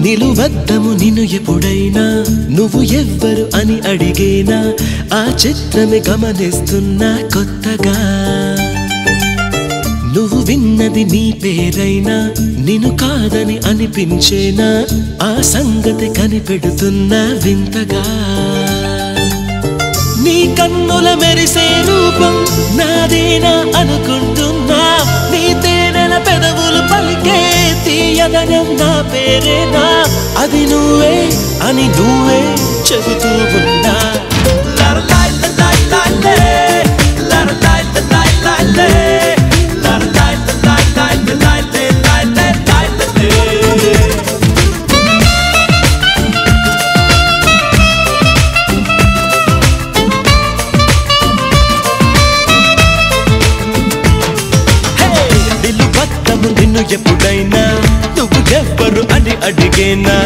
నిలువద్దము నిన్ను ఎప్పుడైనా నువ్వు ఎవ్వరు అని అడిగేనా ఆ చిత్రమే గమనిస్తున్నా కొత్తగా నువ్వు విన్నది నీ పేరైనా నిన్ను కాదని అనిపించేనా ఆ సంగతి కనిపెడుతున్నా వింతగా నీ కన్నుల మెరిసే రూపం నాదేనా అనుకుంటున్నా నీ తేనెల పెదవులు పలికే తీయదనం నా పేరేనా అది నువ్వే అని నువ్వే చెబుతూ ఉన్నా నిన్ను ఎప్పుడైనా నువ్వు ఎవ్వరు అని అడిగేనా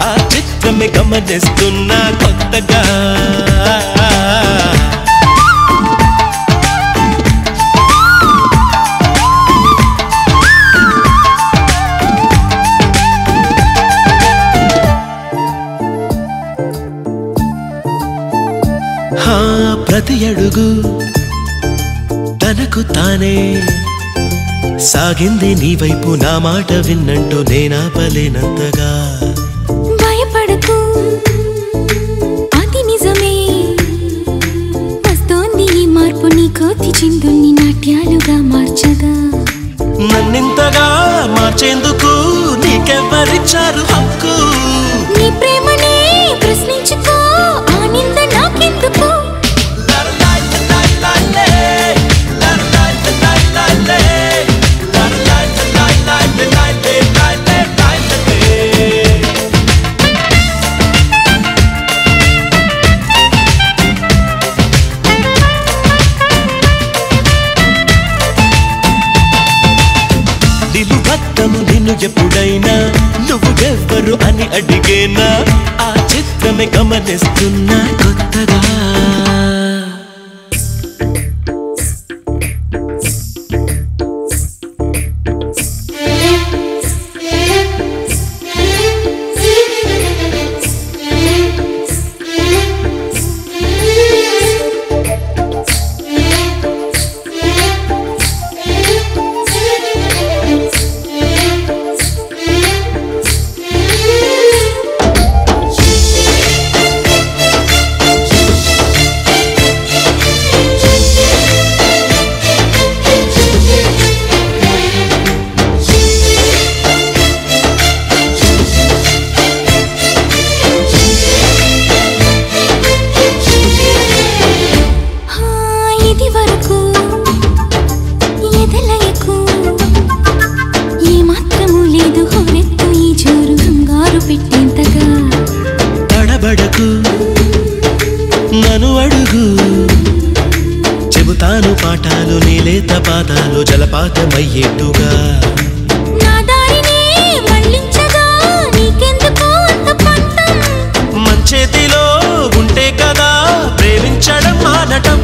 ఆ చిత్రమే గమనిస్తున్నా కొత్తగా ప్రతి అడుగు తనకు తానే సాగింది నీ వైపు నా మాట విన్నంటూ నేనాపలేనంతగా భయపడకు అది నిజమే వస్తోంది ఈ మార్పు నీ కోతి చిందుల్ని నాట్యాలుగా మార్చగా నన్నింతగా మార్చేందుకు నీకెవ్వరిచ్చారు హక్కు నీ ప్రేమనే ప్రశ్నించుకో ఆ నింద నాకెందుకు నిన్ను ఎప్పుడైనా నువ్వు ఎవ్వరు అని అడిగేనా ఆ చిత్రమే గమనిస్తున్నా కొత్తగా నన్ను అడుగు చెబుతాను పాఠాలు నీలేత పాదాలు జలపాతమయ్యేట్టుగా నా దారిని మళ్ళించగా నీకెందుకు అంత పంతం మంచేతిలో ఉంటే కదా ప్రేమించడం మానటం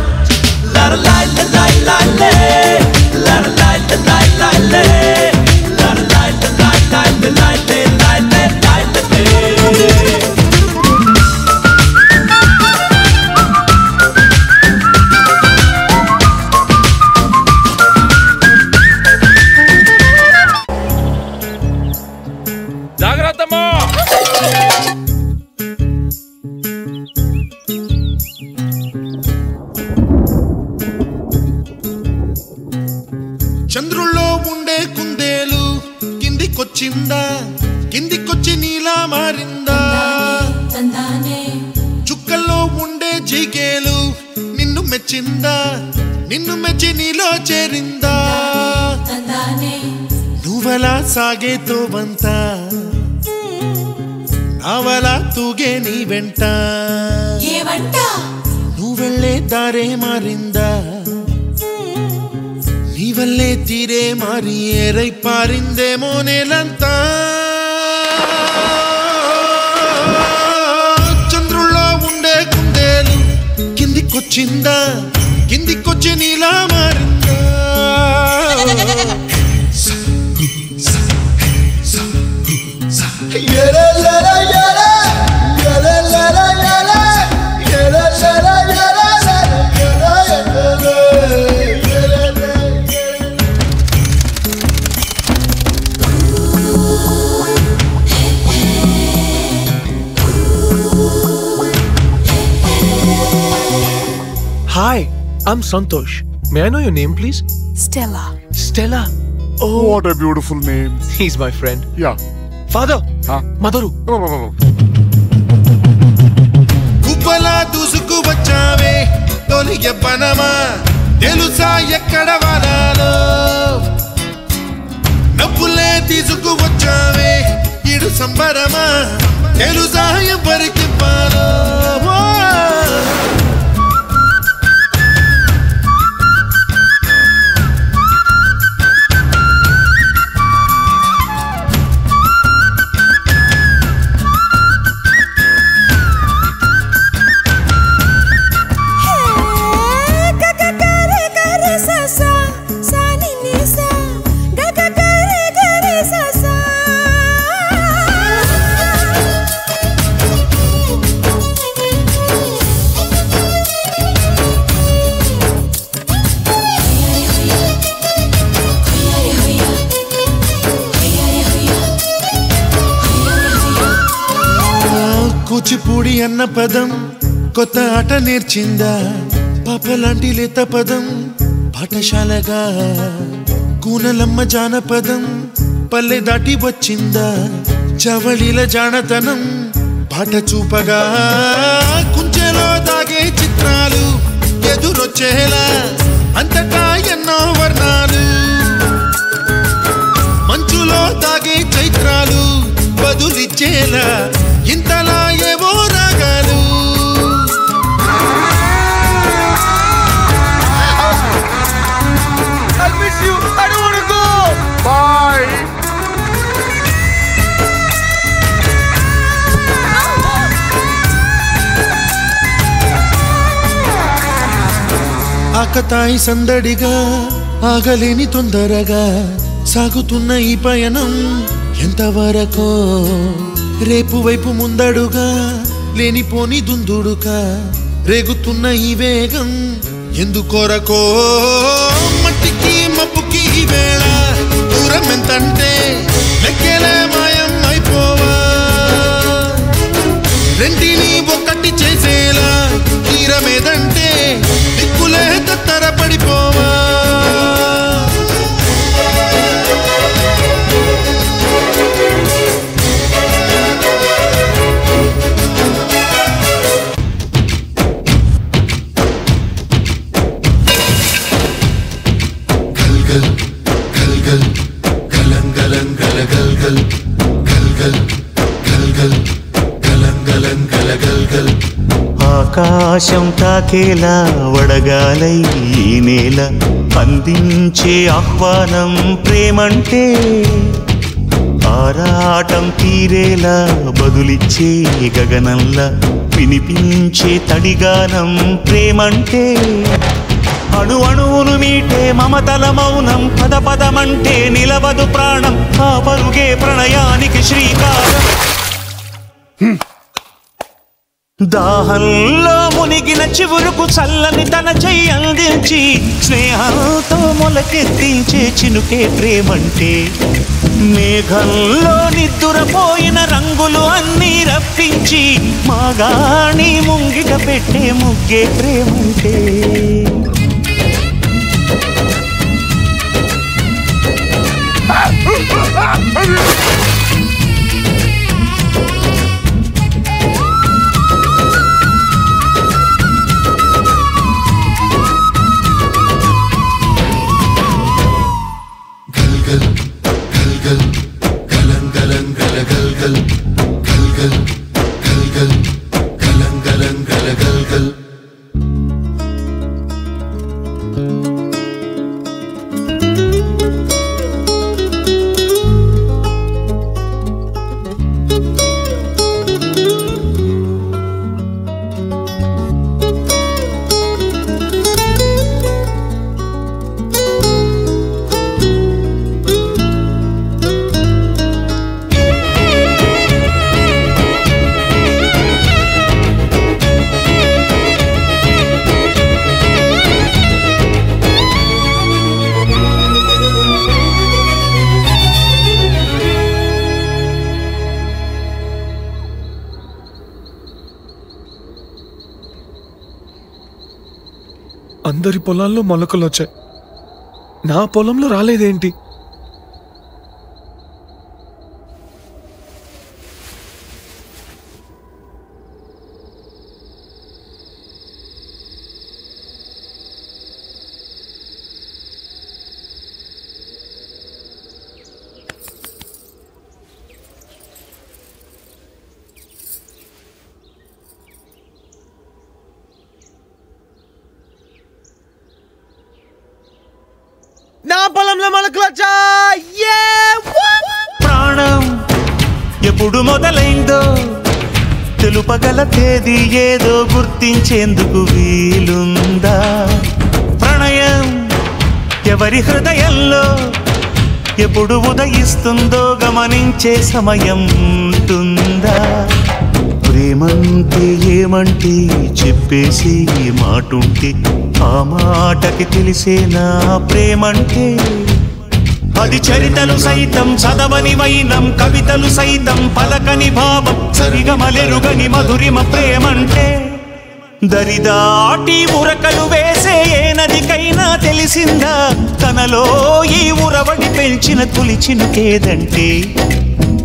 చంద్రుల్లో ఉండే కుందేలు కిందికొచ్చిందా కిందికొచ్చి నీలా మారిందా చుక్కల్లో ఉండే పిడికేలు నిన్ను మెచ్చిందా నిన్ను మెచ్చి నీలో చేరిందా నువ్వలా సాగేతో వంత నావలా తూగే నీ వెంట నువ్వెళ్ళే దారే మారిందా నీ వల్లే తీరే మారి ఏరై పారిందేమో నేలంతా చంద్రుల్లో ఉండే కుందేలు కిందికొచ్చిందా కిందికొచ్చి నీలా మారిందా Hi, I'm Santosh. May I know your name, please? Stella. Stella. Oh, what a beautiful name. He's my friend. Yeah. Father. Huh? Madaru. కుప్పలా దూసుకు వచ్చావే తొలి యవ్వనమా తెలుసా ఎక్కడ వాలాలో నవ్వులే తీసుకు వచ్చావే ఇడు సంబరమా తెలుసా ఎవరికి పాలో కూచిపూడి అన్న పదం కొత్త ఆట నేర్చిందా పాపలాంటి లేత పదం పాఠశాలగా కూనలమ్మ జానపదం పల్లె దాటి వచ్చిందా చవళిల జానతనం పాట చూపగా కుంచెలో దాగే చిత్రాలు ఎదురొచ్చేలా అంతటా ఎన్నో వర్ణాలు మంచులో దాగే చైత్రాలు బదులిచ్చేలా ఇంతలా ఏవో రాగాలు I'll miss you. I don't want to go. Bye. ఆకతాయి సందడిగా ఆగలేని తొందరగా సాగుతున్న ఈ పయనం ఎంతవరకో రేపు వైపు ముందడుగా లేనిపోని దుందుడుగా రేగుతున్న ఈ వేగం ఎందుకొరకో మట్టికి మబ్బుకి ఈ వేళ దూరం ఎంతంటే లెక్కేలే మాయం అయిపోవా రెంటిని ఒక్కటి చేసేలా తీరమేదంటే దిక్కులే తత్తర పడిపోవా ఆకాశం తాకేలా వడగాలై ఈ నేల అందించే ఆహ్వానం ప్రేమంటే ఆరాటం తీరేలా బదులిచ్చే గగనంలా వినిపించే తడిగానం ప్రేమంటే అణు అణువును మీటే మమతల మౌనం పద పదమంటే నిలవదు ప్రాణం ఆ పరుగే ప్రణయానికి శ్రీకారం దాహంలో మునిగిన చివురుకు చల్లని తన చెయ్యి అందించి స్నేహంతో మొలకెత్తించే చినుకే ప్రేమంటే మేఘంలో నిద్దురపోయిన రంగులు అన్నీ రప్పించి మాగాణి ముంగిట పెట్టే ముగ్గే ప్రేమంటే అందరి పొలాల్లో మొలకలు వచ్చాయి, నా పొలంలో రాలేదేంటి? నా పొలంలో మొలకలు వచ్చాయి. ప్రాణం ఎప్పుడు మొదలైందో తెలుపగల తేదీ ఏదో గుర్తించేందుకు వీలుందా? ప్రణయం ఎవరి హృదయంలో ఎప్పుడు ఉదయిస్తుందో గమనించే సమయం ఉంటుందా? ప్రేమంటే ఏమంటే చెప్పేసి మాటుంటే ఆ మాటకి తెలిసేనా ప్రేమంటే? అది చరితలు సైతం చదవని వైనం, కవితలు సైతం పలకని భావం, సరిగమలెరుగని మధురిమ ప్రేమంటే. దరిదాటి ఉరకలు వేసే ఏ నదికైనా తెలిసిందా తనలో ఈ ఉరవడి పెంచిన తొలి చినుకేదంటే?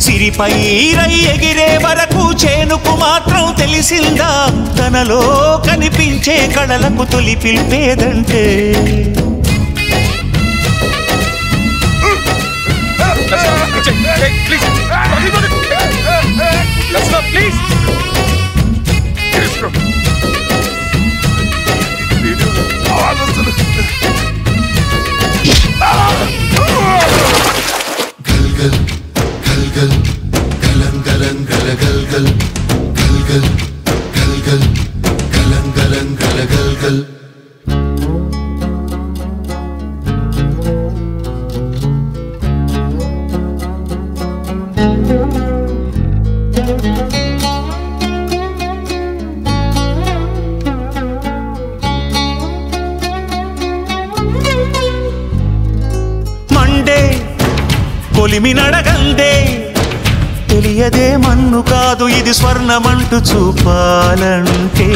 సిరిపై రై ఎగిరే వరకు చేనుకు మాత్రం తెలిసిందా తనలో కనిపించే కళలకు తొలి పిలిపేదంటే? మండే కొలిమి నడగందే తెలియదే మన్ను కాదు ఇది స్వర్ణమంటూ చూపాలంటే.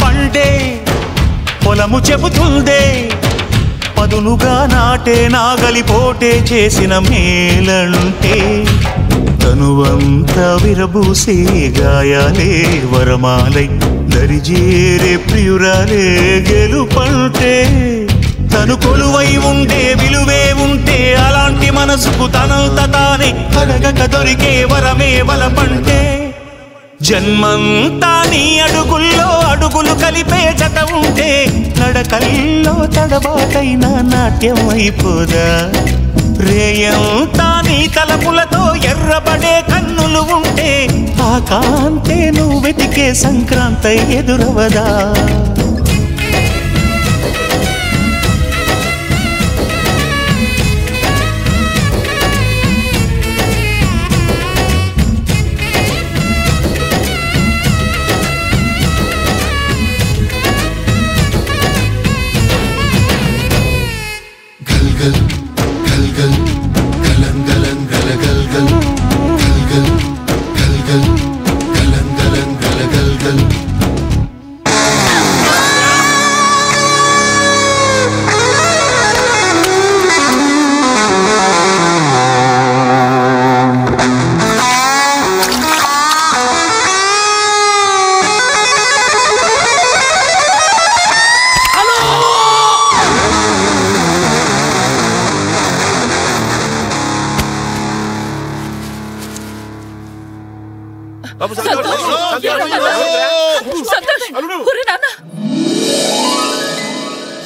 పండే పొలము చెబుతుందే పదునుగా నాటే నాగలి పోటే చేసిన మేలంటే. తనువంతా విరబూసే గాయాలే వరమాలై దరిజేరే ప్రియురాలే గెలుపంటే. తను కొలువై ఉండే విలువే ఉంటే అలాంటి మనసుకు తనంత తానే అడగక దొరికే వరమే వలపంటే. జన్మంతా నీ అడుగుల్లో అడుగులు కలిపే జత ఉంటే నడకల్లో తడబాటైన నాట్యం అయిపోదా? రేయంతా నీ తలపులతో ఎర్రబడే కన్నులు ఉంటే ఆ కాంతే నువ్వు వెతికే Sankranti ఎదురవదా?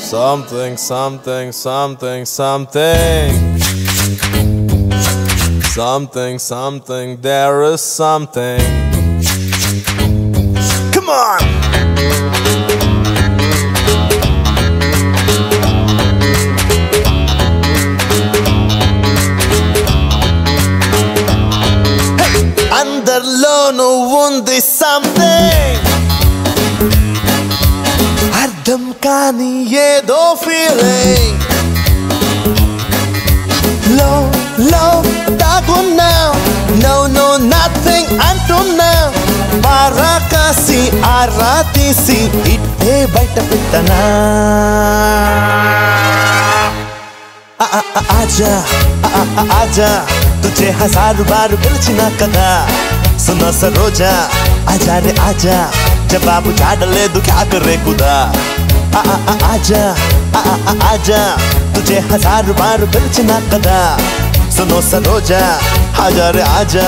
Something, something, something, something. Something, something, there is something. Come on! Hey! Underలో నువ్వుంది something. అర్థం కాని ఏదో ఫీలింగ్ లో దాగున్నావు. No nothing అంటున్నావు. బారా కాసి ఆరా తీసి ఇట్టే బయట పెట్టనా आजा आजा तुझे हजार बार पिलचिना कदा सुना सरोजा आजा रे आजा जवाब झाड़ले दू क्या करे खुदा आजा आजा तुझे हजार बार पिलचिना कदा सुनो सरोजा आजा रे आजा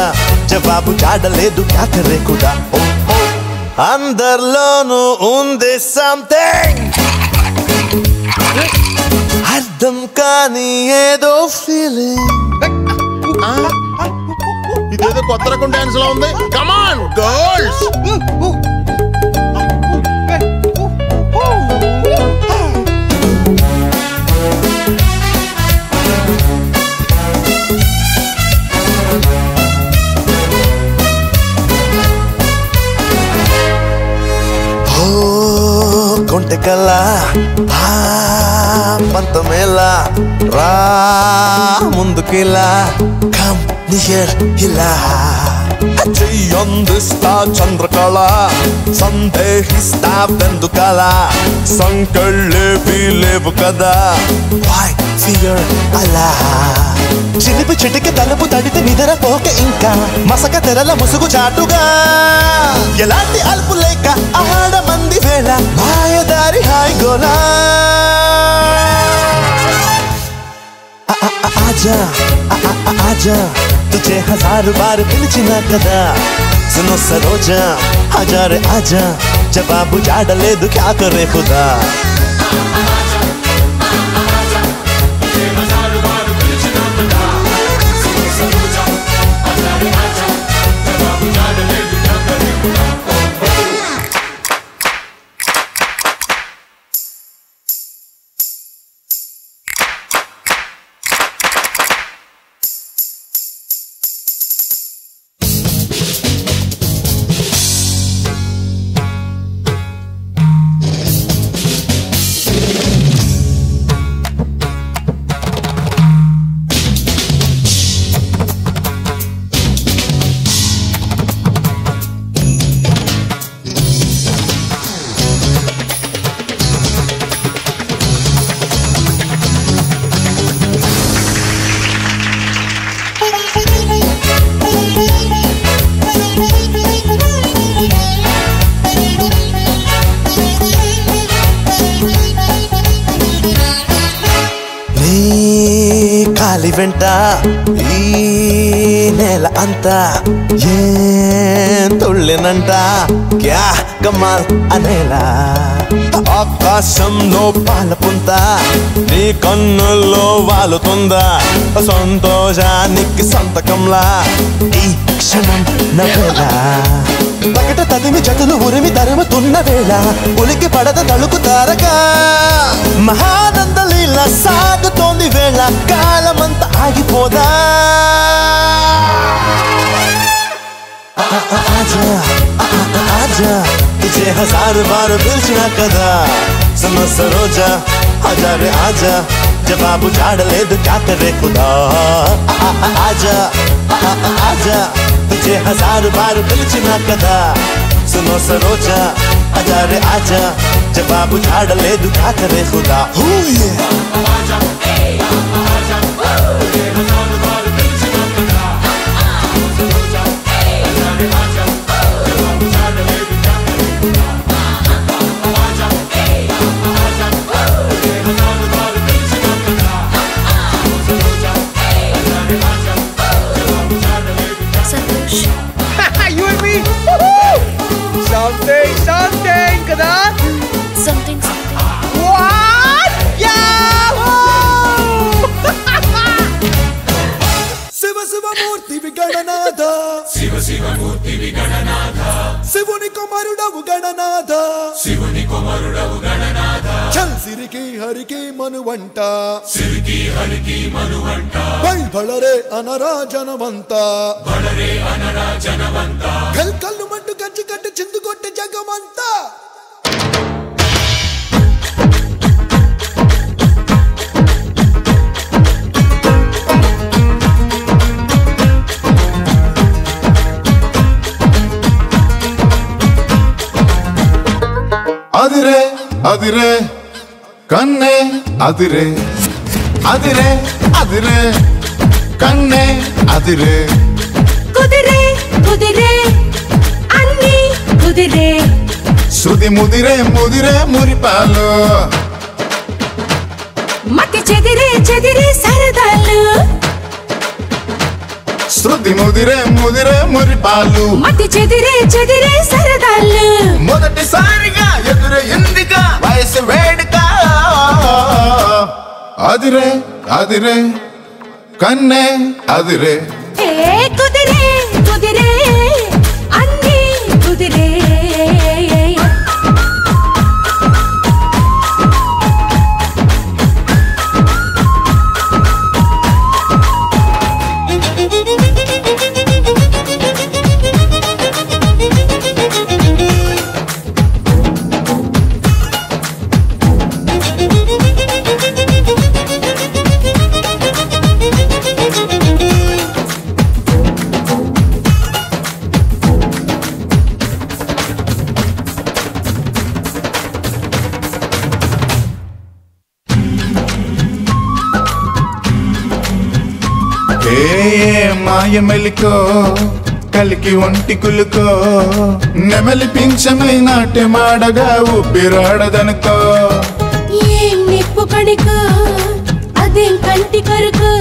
जवाब झाड़ले दू क्या करे खुदा अंदरलोनु ఉంది something అర్థం కాని ఏదో ఫీలింగ్ ఇదేదో కొత్త రకం డాన్స్ లా ఉంది కమాన్ గర్ల్స్ కొంటెకల్లా పంతమేలా రా ముందుకిలా కమ్ నియర్ ఇలా చెయ్యందిస్తా చంద్రకళ సందేహిస్తా వెందుకల సంకళ్ళేవి లేవు కదా వై ఫియర్ అలా చిలిపి చిటికి తలుపు తడితే నిద్రపోక ఇంకా మసక తెరల ముసుగు చాటుగా ఎలాంటి అల్పు లేక ఆడమంది వేళ మాయదారి హాయ్ గోలా आजा आजा तुझे हजार बार पिलचिना कदा सुनो सरोजा आजा रे आजा जवाब झाड़ले दू क्या करे खुदा కాలి వెంట ఈ నేల అంతా ఏం తుళ్ళినంట క్యా కమాల్ అనేలా ఆకాశంలో పాలపుంత నీ కన్నుల్లో వాలుతుందా సంతోషానికి సంతకంలా ఈ క్షణం నవ్వేలా బయట తదిమి జతులు ఉరిమి తరుముతున్న వేళ ఉలికి పడద తలుకు తారగా మహానంద లీల సాగుతోంది వేళ కాలమంతా ఆగిపోదా आजा आजा तुझे हजार बार पिलचिना कदा सुनो सरोजा आजा रे आजा जवाब झाड़ले दू क्या करे खुदा आजा आजा तुझे हजार बार पिलचिना कदा सुनो सरोजा आजा रे आजा जवाब झाड़ले दू क्या करे खुदा You and me? Something కదా Something. What? Yahoo! Shiva Shiva మూర్తి విగణనాథ శివ శివ మూర్తి విగణనాథ శివుని కుమారుడవు గణనాథ శివుని కుమారుడవు గణనాథ చల్ సిరికి హరికి మనువంట సిరికి హరికి మనువంట బళరే అనరా జనవంత బళరే అనరా జనవంత కల్ కల్లు మంటు కంచి కట్టి చిందు కొట్టి జగమంతా అదిరే అదిరే కన్నే అదిరే అదిరే అదిరే కన్నే అదిరే కుదిరే కుదిరే అన్ని కుదిరే శృతి ముదిరే ముదిరే మురిపాలు మతి చెదిరే చెదిరే సరదాలు శృతి ముదిరే ముదిరే మురిపాలు మతి చెదిరే చెదిరే సరదాలు మొదటిసారిగా ఎదురు ఎందుగా వయసు వేడుక అదిరే అదిరే కన్నే అదిరే కుదిరే కుదిరే అన్ని కుదిరే మాయ మెలికో కలికి ఒంటి కులుకో నెమలి పింఛమై నాట్యమాడగా ఊపిరాడదనుకో ఏం నిప్పు కణికో అదేం కంటి కరుకో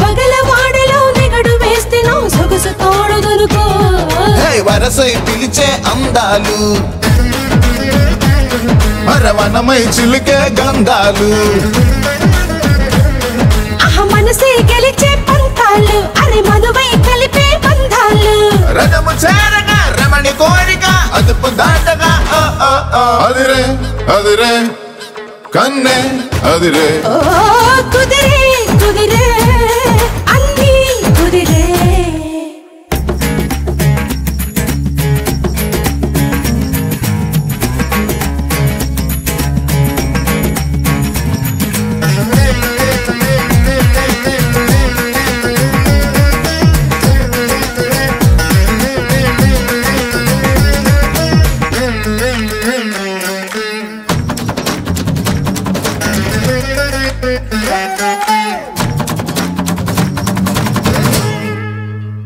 బగల వాడలో నెగడు వేస్తే నో సొగసు తోడుదనుకో వరసై పిలిచే అందాలు మరవనమై చిలికే గంధాలు మనసే గెలిచే పంతాలు అరే మనువై కలిపే బంధాలు రథము చేరగా రమణి కోరిక అదుపు దాటగా అదిరే అదిరే కన్నే అదిరే కుదిరే కుదిరే అన్ని కుదిరే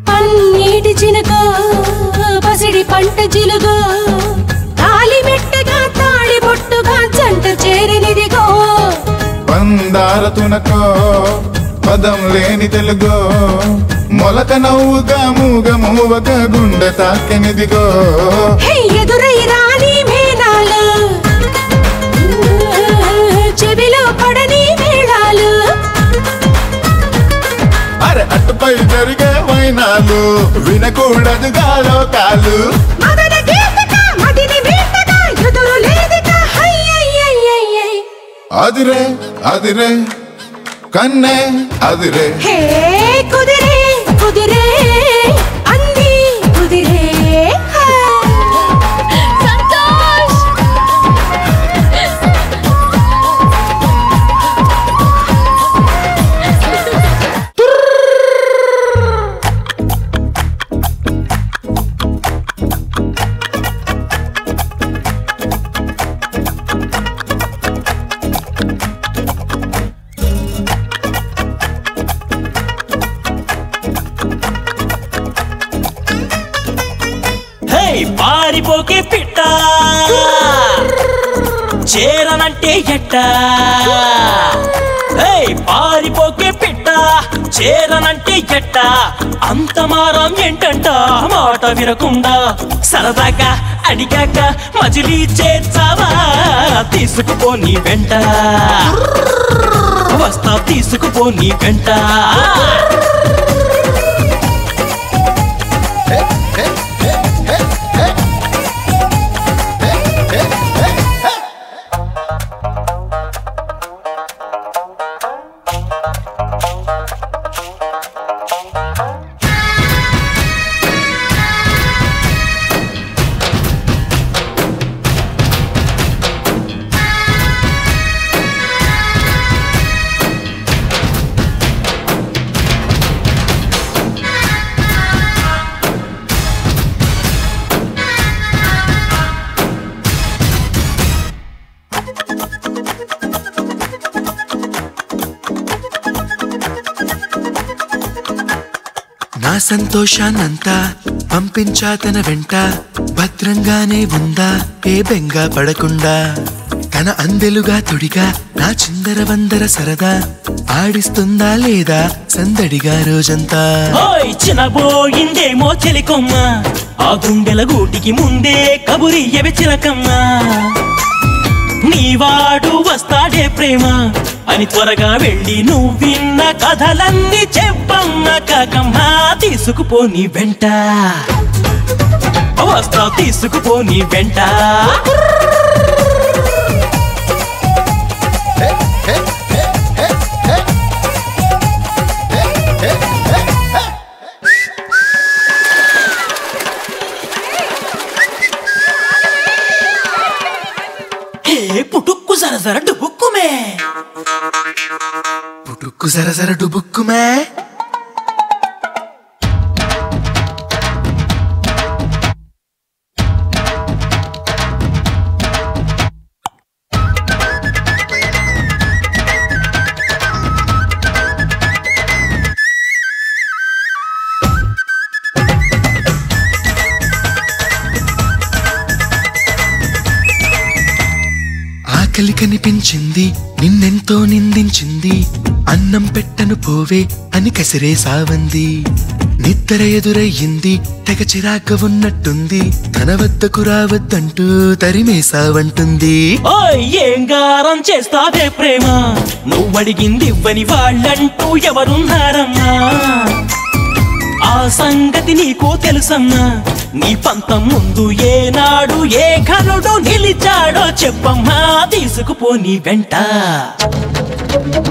పన్నీటి చినుకో పసిడి పంట జిలుగో తాలి మెట్టగా తాడి బొట్టుగా జంట చేరినిదిగో పందార తునకో పదం లేని తెలుగో మొలక నవ్వుగా మూగ మూవగా గుండె తాకెనిదిగో ఎదురై రాని మేళాలు చెవిలో పడని మేళాలు అరే అటుపై జరిగే వైనాలు వినకూడదుగా లోకాలు అదిరే అదిరే కన్నే అదిరే కుదిరే కుదిరే అన్ని కుదిరే సంతోష్ పారిపోకే పిట్ట చేరనంటే ఎట్ట పారిపోకే పిట్ట చేరనంటే ఎట్ట అంత మారం ఏంటంట మాట వినకుండా సరదాగా అడిగాక మజిలీ చేర్చావా తీసుకుపో నీ వెంట వస్తా తీసుకుపో నీ వెంట సంతోషాన్నంతా పంపించా తన వెంట భద్రంగానే ఉందా ఏ బెంగా పడకుండా తన అందెలుగా తొడిగా నా చిందర వందర సరదా ఆడిస్తుందా లేదా సందడిగా రోజంతా చినబోయిందేమో చెలికొమ్మ ఆ గుండెల గూటికి ముందే కబురియవే చిలకమ్మ నీవాడు వస్తాడే ప్రేమ అని త్వరగా వెళ్ళి నువ్వు విన్న కథలన్నీ చెప్పమ్మ కాకమ్మ తీసుకుపోని వెంట వస్తా తీసుకుపోని వెంట పుట్టుక్కు జర డుబుక్కుమే పుట్టుక్కు జర డుబుక్కుమే ఆకలి కనిపించింది నిన్నెంతో నిందించింది అన్నం పెట్టను పోవే అని కసిరే సావంది నిద్ర ఎదురయ్యింది తెగ చిరాక ఉన్నట్టుంది తన వద్దకు రావద్దంటూ తరిమేసావంటుంది ఏం గారం చేస్తావే ప్రేమ నువ్వడిగింది ఇవ్వని వాళ్ళంటూ ఎవరున్నారమ్మా ఆ సంగతి నీకు తెలుసమ్మా నీ పంతం ముందు ఏనాడు ఏ ఘనుడు నిలిచాడో చెప్పమ్మా తీసుకుపోని వెంట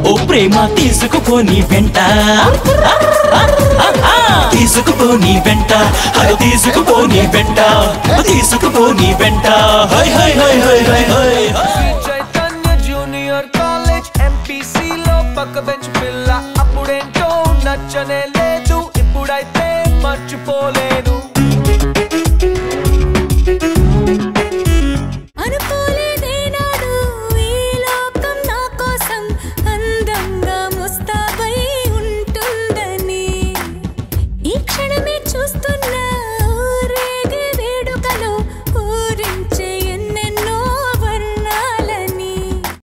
ఓ ప్రేమ తీసుకుపోని వెంట తీసుకుపోని వెంట తీసుకుపోని వెంట తీసుకుపోని వెంట high high high high high high Chaitanya junior college MPC లో పక్క బెంచ్ పిల్ల అప్పుడేంటో నచ్చనే